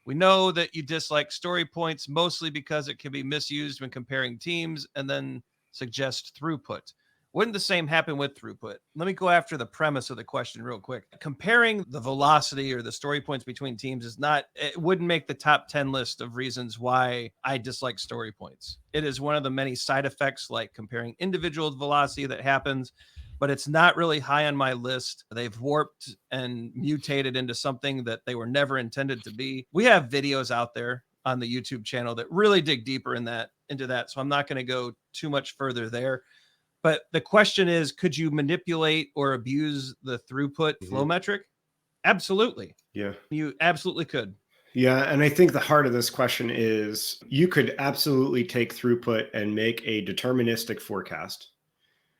We know that you dislike story points mostly because it can be misused when comparing teams, and then suggest throughput. Wouldn't the same happen with throughput? Let me go after the premise of the question real quick. Comparing the velocity or the story points between teams is not, it wouldn't make the top 10 list of reasons why I dislike story points. It is one of the many side effects, like comparing individual velocity, that happens, but it's not really high on my list. They've warped and mutated into something that they were never intended to be. We have videos out there on the YouTube channel that really dig deeper into that. So I'm not going to go too much further there. But the question is, could you manipulate or abuse the throughput flow metric? Absolutely. Yeah. You absolutely could. Yeah. And I think the heart of this question is you could absolutely take throughput and make a deterministic forecast,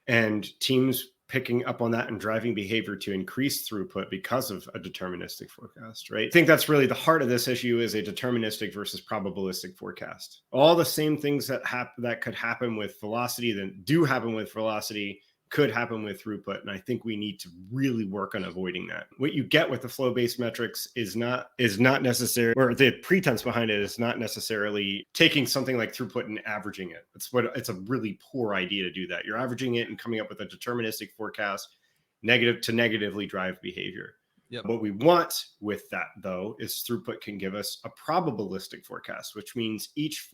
and teams picking up on that and driving behavior to increase throughput because of a deterministic forecast, right? I think that's really the heart of this issue, is a deterministic versus probabilistic forecast. All the same things that could happen with velocity, that do happen with velocity, could happen with throughput. And I think we need to really work on avoiding that. What you get with the flow-based metrics is not necessary, or the pretense behind it is not necessarily taking something like throughput and averaging it. It's a really poor idea to do that. You're averaging it and coming up with a deterministic forecast negatively drive behavior. Yep. What we want with that, though, is throughput can give us a probabilistic forecast, which means each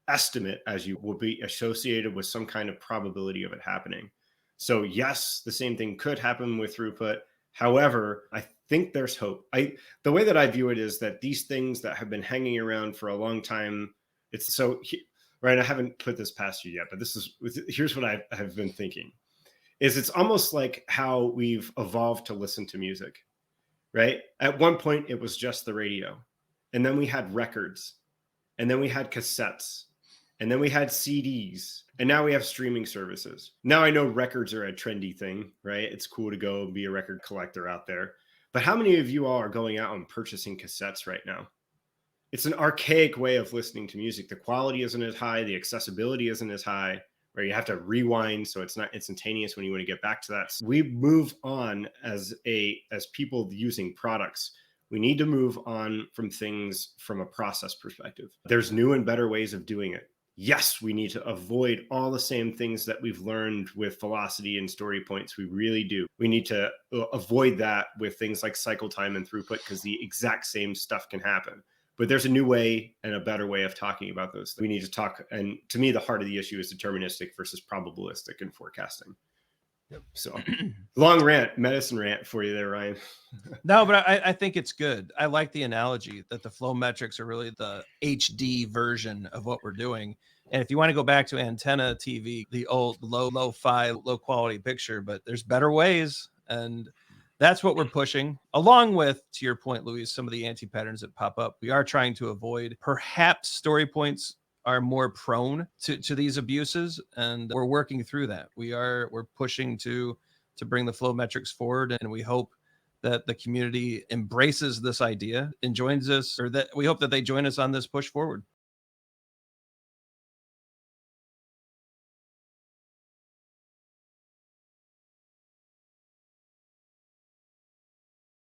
estimate, as you will, be associated with some kind of probability of it happening. So yes, the same thing could happen with throughput. However, I think there's hope. The way that I view it is that these things that have been hanging around for a long time, it's so, Ryan, I haven't put this past you yet, but here's what I have been thinking, is it's almost like how we've evolved to listen to music, right? At one point, it was just the radio, and then we had records, and then we had cassettes, and then we had CDs, and now we have streaming services. Now I know records are a trendy thing, right? It's cool to go and be a record collector out there. But how many of you all are going out and purchasing cassettes right now? It's an archaic way of listening to music. The quality isn't as high. The accessibility isn't as high, where you have to rewind, so it's not instantaneous when you want to get back to that. So we move on as people using products. We need to move on from things from a process perspective. There's new and better ways of doing it. Yes, we need to avoid all the same things that we've learned with velocity and story points. We really do. We need to avoid that with things like cycle time and throughput, because the exact same stuff can happen. But there's a new way and a better way of talking about those. We need to talk. And to me, the heart of the issue is deterministic versus probabilistic in forecasting. Yep. So long medicine rant for you there, Ryan. No, but I think it's good. I like the analogy that the flow metrics are really the HD version of what we're doing. And if you want to go back to antenna TV, the old low-fi, low-quality picture, but there's better ways. And that's what we're pushing, along with, to your point, Louise, some of the anti-patterns that pop up. We are trying to avoid, perhaps story points are more prone to these abuses, and we're working through that. We're pushing to bring the flow metrics forward, and we hope that the community embraces this idea and joins us, or that we hope that they join us on this push forward.